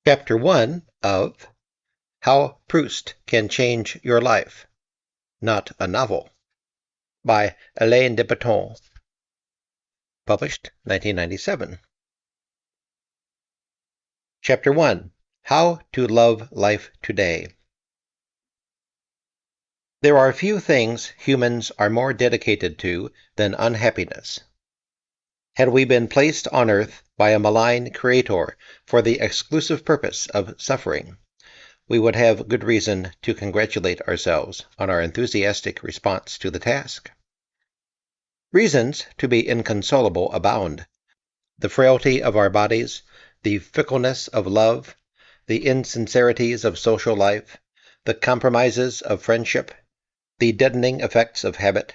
Chapter 1 of How Proust Can Change Your Life, Not a Novel, by Alain de Botton, published 1997. Chapter 1 How to Love Life Today. There are few things humans are more dedicated to than unhappiness. Had we been placed on earth by a malign creator for the exclusive purpose of suffering, we would have good reason to congratulate ourselves on our enthusiastic response to the task. Reasons to be inconsolable abound. The frailty of our bodies, the fickleness of love, the insincerities of social life, the compromises of friendship, the deadening effects of habit.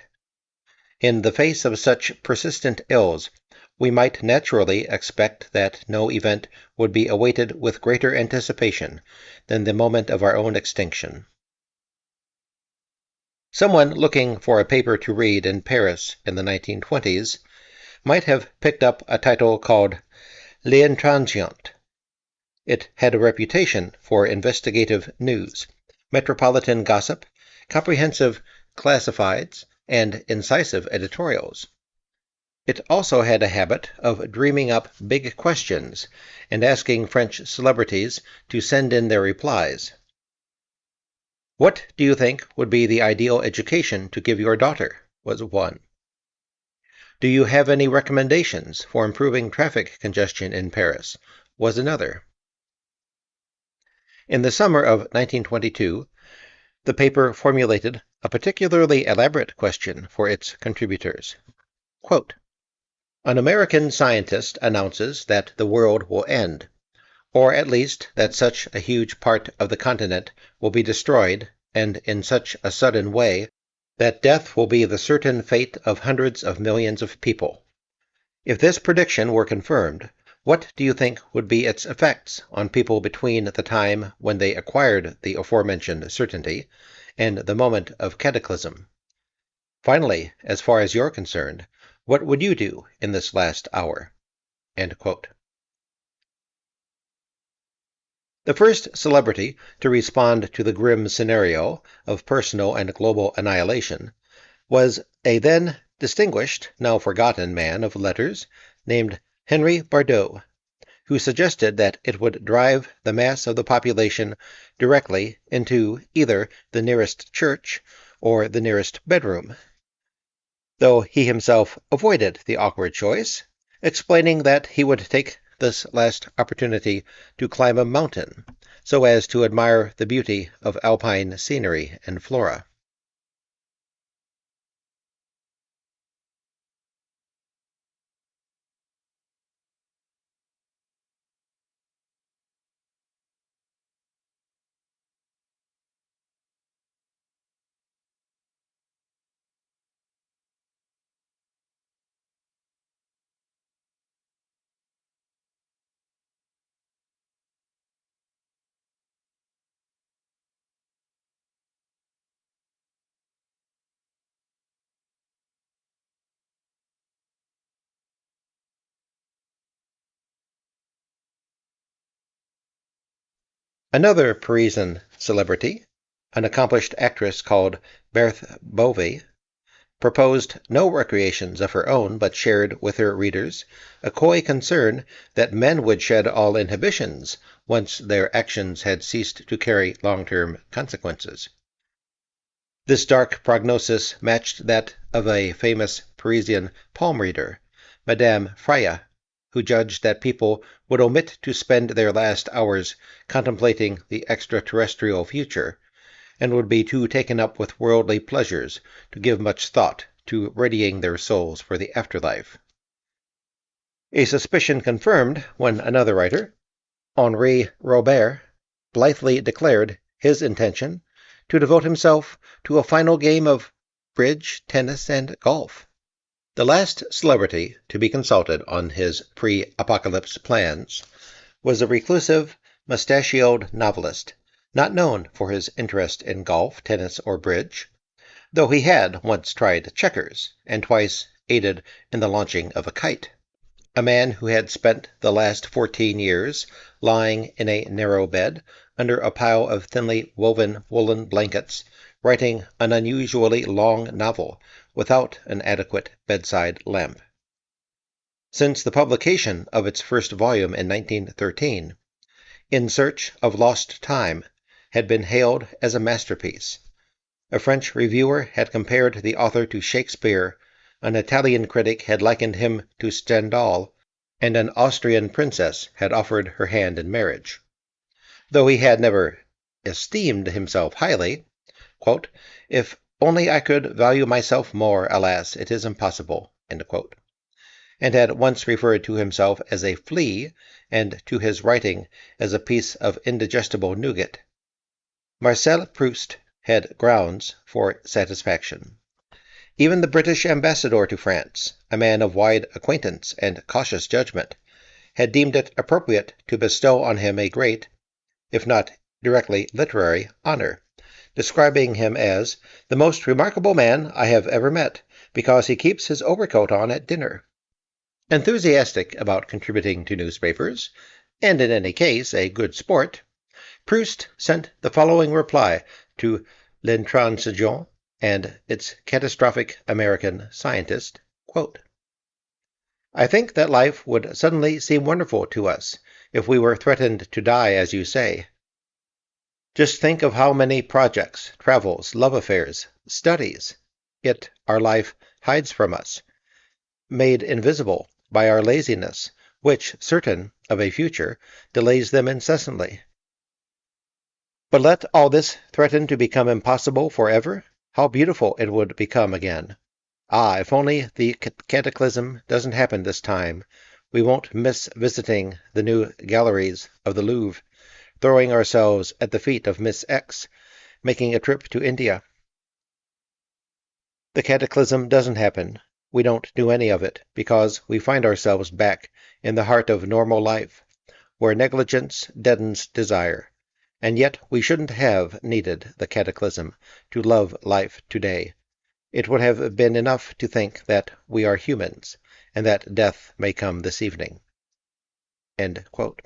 In the face of such persistent ills, we might naturally expect that no event would be awaited with greater anticipation than the moment of our own extinction. Someone looking for a paper to read in Paris in the 1920s might have picked up a title called L'Intransient. It had a reputation for investigative news, metropolitan gossip, comprehensive classifieds, and incisive editorials. It also had a habit of dreaming up big questions and asking French celebrities to send in their replies. What do you think would be the ideal education to give your daughter? Was one. Do you have any recommendations for improving traffic congestion in Paris? Was another. In the summer of 1922, the paper formulated a particularly elaborate question for its contributors. Quote, An American scientist announces that the world will end, or at least that such a huge part of the continent will be destroyed, and in such a sudden way, that death will be the certain fate of hundreds of millions of people. If this prediction were confirmed, what do you think would be its effects on people between the time when they acquired the aforementioned certainty and the moment of cataclysm? Finally, as far as you're concerned, what would you do in this last hour? End quote. The first celebrity to respond to the grim scenario of personal and global annihilation was a then distinguished, now forgotten man of letters named Henry Bardot, who suggested that it would drive the mass of the population directly into either the nearest church or the nearest bedroom, though he himself avoided the awkward choice, explaining that he would take this last opportunity to climb a mountain, so as to admire the beauty of alpine scenery and flora. Another Parisian celebrity, an accomplished actress called Berthe Bovy, proposed no recreations of her own, but shared with her readers a coy concern that men would shed all inhibitions once their actions had ceased to carry long-term consequences. This dark prognosis matched that of a famous Parisian palm reader, Madame Freya, who judged that people would omit to spend their last hours contemplating the extraterrestrial future, and would be too taken up with worldly pleasures to give much thought to readying their souls for the afterlife. A suspicion confirmed when another writer, Henri Robert, blithely declared his intention to devote himself to a final game of bridge, tennis, and golf. The last celebrity to be consulted on his pre-apocalypse plans was a reclusive, mustachioed novelist, not known for his interest in golf, tennis, or bridge, though he had once tried checkers and twice aided in the launching of a kite. a man who had spent the last 14 years lying in a narrow bed under a pile of thinly woven woolen blankets, writing an unusually long novel without an adequate bedside lamp. Since the publication of its first volume in 1913, In Search of Lost Time had been hailed as a masterpiece. A French reviewer had compared the author to Shakespeare, an Italian critic had likened him to Stendhal, and an Austrian princess had offered her hand in marriage. Though he had never esteemed himself highly, quote, "If only I could value myself more, alas, it is impossible," and had once referred to himself as a flea and to his writing as a piece of indigestible nougat. Marcel Proust had grounds for satisfaction. Even the British ambassador to France, a man of wide acquaintance and cautious judgment, had deemed it appropriate to bestow on him a great, if not directly literary, honor, describing him as the most remarkable man I have ever met, because he keeps his overcoat on at dinner. Enthusiastic about contributing to newspapers, and in any case a good sport, Proust sent the following reply to L'Intransigeant and its catastrophic American scientist, quote, "I think that life would suddenly seem wonderful to us if we were threatened to die, as you say. Just think of how many projects, travels, love affairs, studies our life, hides from us, made invisible by our laziness, which, certain of a future, delays them incessantly. But let all this threaten to become impossible forever, how beautiful it would become again. Ah, if only the cataclysm doesn't happen this time, we won't miss visiting the new galleries of the Louvre, throwing ourselves at the feet of Miss X, making a trip to India. The cataclysm doesn't happen. We don't do any of it, because we find ourselves back in the heart of normal life, where negligence deadens desire. And yet we shouldn't have needed the cataclysm to love life today. It would have been enough to think that we are humans, and that death may come this evening." End quote.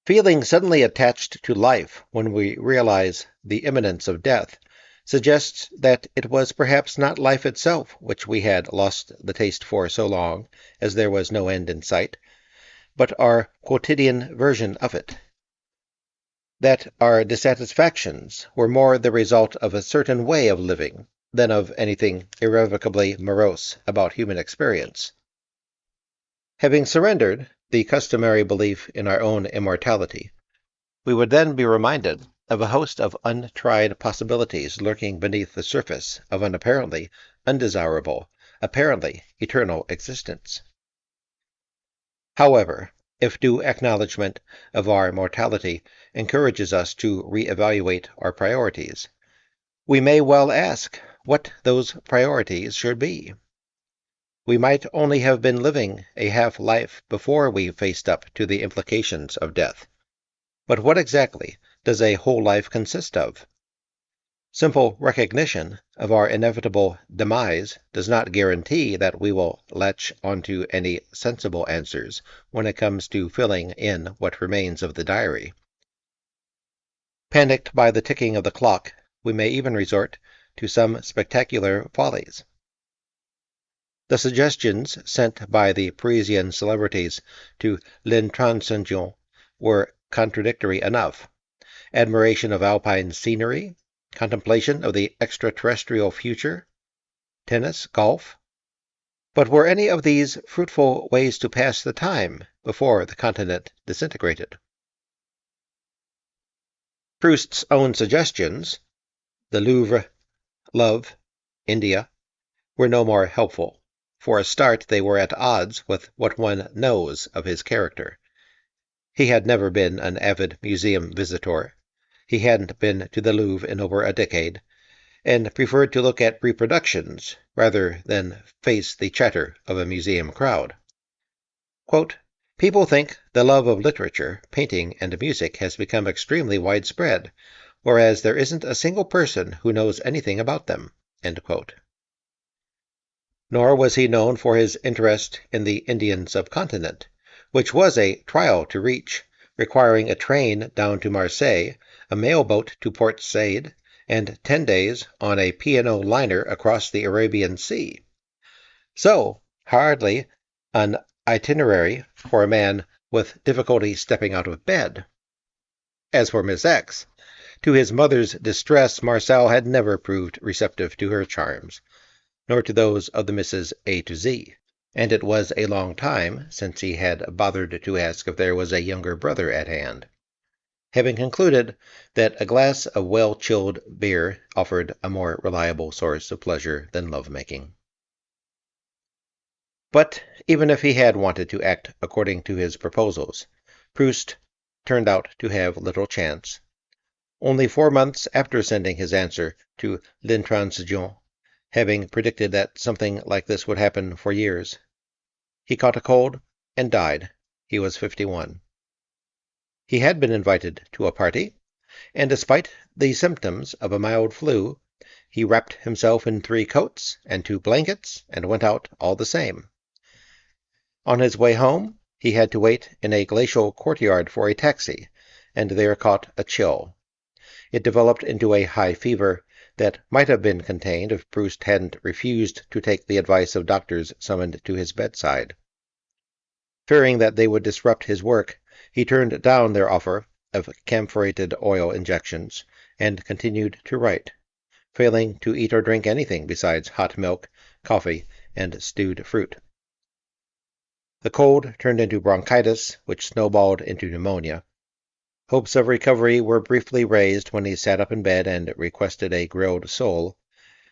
Feeling suddenly attached to life when we realize the imminence of death suggests that it was perhaps not life itself which we had lost the taste for so long, as there was no end in sight, but our quotidian version of it. That our dissatisfactions were more the result of a certain way of living than of anything irrevocably morose about human experience. Having surrendered the customary belief in our own immortality, we would then be reminded of a host of untried possibilities lurking beneath the surface of an apparently undesirable, apparently eternal existence. However, if due acknowledgment of our mortality encourages us to re-evaluate our priorities, we may well ask what those priorities should be. We might only have been living a half-life before we faced up to the implications of death. But what exactly does a whole life consist of? Simple recognition of our inevitable demise does not guarantee that we will latch onto any sensible answers when it comes to filling in what remains of the diary. Panicked by the ticking of the clock, we may even resort to some spectacular follies. The suggestions sent by the Parisian celebrities to L'Intransigeant were contradictory enough. Admiration of alpine scenery, contemplation of the extraterrestrial future, tennis, golf. But were any of these fruitful ways to pass the time before the continent disintegrated? Proust's own suggestions, the Louvre, love, India, were no more helpful. For a start, they were at odds with what one knows of his character. He had never been an avid museum visitor. He hadn't been to the Louvre in over a decade, and preferred to look at reproductions rather than face the chatter of a museum crowd. Quote, "People think the love of literature, painting, and music has become extremely widespread, whereas there isn't a single person who knows anything about them." End quote. Nor was he known for his interest in the Indian subcontinent, which was a trial to reach, requiring a train down to Marseille, a mailboat to Port Said, and 10 days on a P&O liner across the Arabian Sea. So, hardly an itinerary for a man with difficulty stepping out of bed. As for Miss X, to his mother's distress, Marcel had never proved receptive to her charms, nor to those of the Misses A to Z, and it was a long time since he had bothered to ask if there was a younger brother at hand. Having concluded that a glass of well-chilled beer offered a more reliable source of pleasure than love-making. But even if he had wanted to act according to his proposals, Proust turned out to have little chance. Only 4 months after sending his answer to L'Intransigeant, having predicted that something like this would happen for years, he caught a cold and died. He was 51. He had been invited to a party, and despite the symptoms of a mild flu, he wrapped himself in 3 coats and 2 blankets and went out all the same. On his way home, he had to wait in a glacial courtyard for a taxi, and there caught a chill. It developed into a high fever that might have been contained if Proust hadn't refused to take the advice of doctors summoned to his bedside. Fearing that they would disrupt his work, he turned down their offer of camphorated oil injections and continued to write, failing to eat or drink anything besides hot milk, coffee, and stewed fruit. The cold turned into bronchitis, which snowballed into pneumonia. Hopes of recovery were briefly raised when he sat up in bed and requested a grilled sole,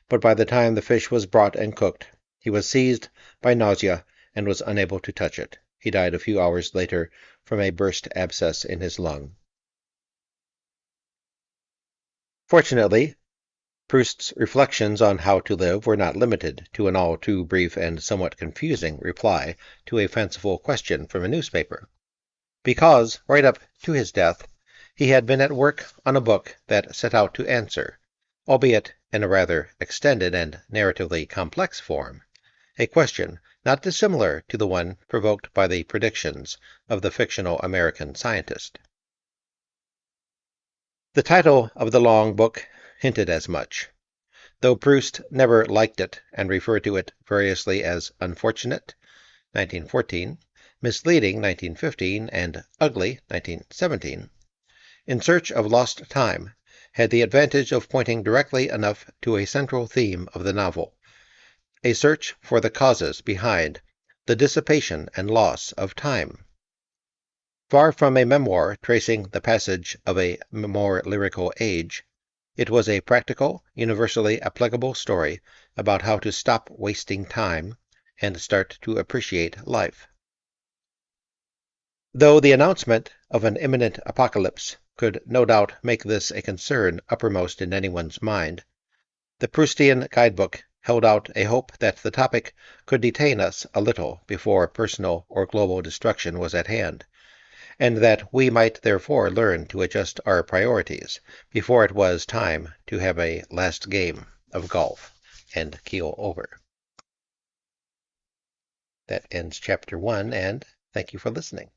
but by the time the fish was brought and cooked, he was seized by nausea and was unable to touch it. He died a few hours later from a burst abscess in his lung. Fortunately, Proust's reflections on how to live were not limited to an all too brief and somewhat confusing reply to a fanciful question from a newspaper, because, right up to his death, he had been at work on a book that set out to answer, albeit in a rather extended and narratively complex form, a question not dissimilar to the one provoked by the predictions of the fictional American scientist. The title of the long book hinted as much, though Proust never liked it and referred to it variously as unfortunate, 1914, misleading, 1915, and ugly, 1917. In Search of Lost Time had the advantage of pointing directly enough to a central theme of the novel, a search for the causes behind the dissipation and loss of time. Far from a memoir tracing the passage of a more lyrical age, it was a practical, universally applicable story about how to stop wasting time and start to appreciate life. Though the announcement of an imminent apocalypse could no doubt make this a concern uppermost in anyone's mind, the Proustian guidebook held out a hope that the topic could detain us a little before personal or global destruction was at hand, and that we might therefore learn to adjust our priorities before it was time to have a last game of golf and keel over. That ends Chapter 1, and thank you for listening.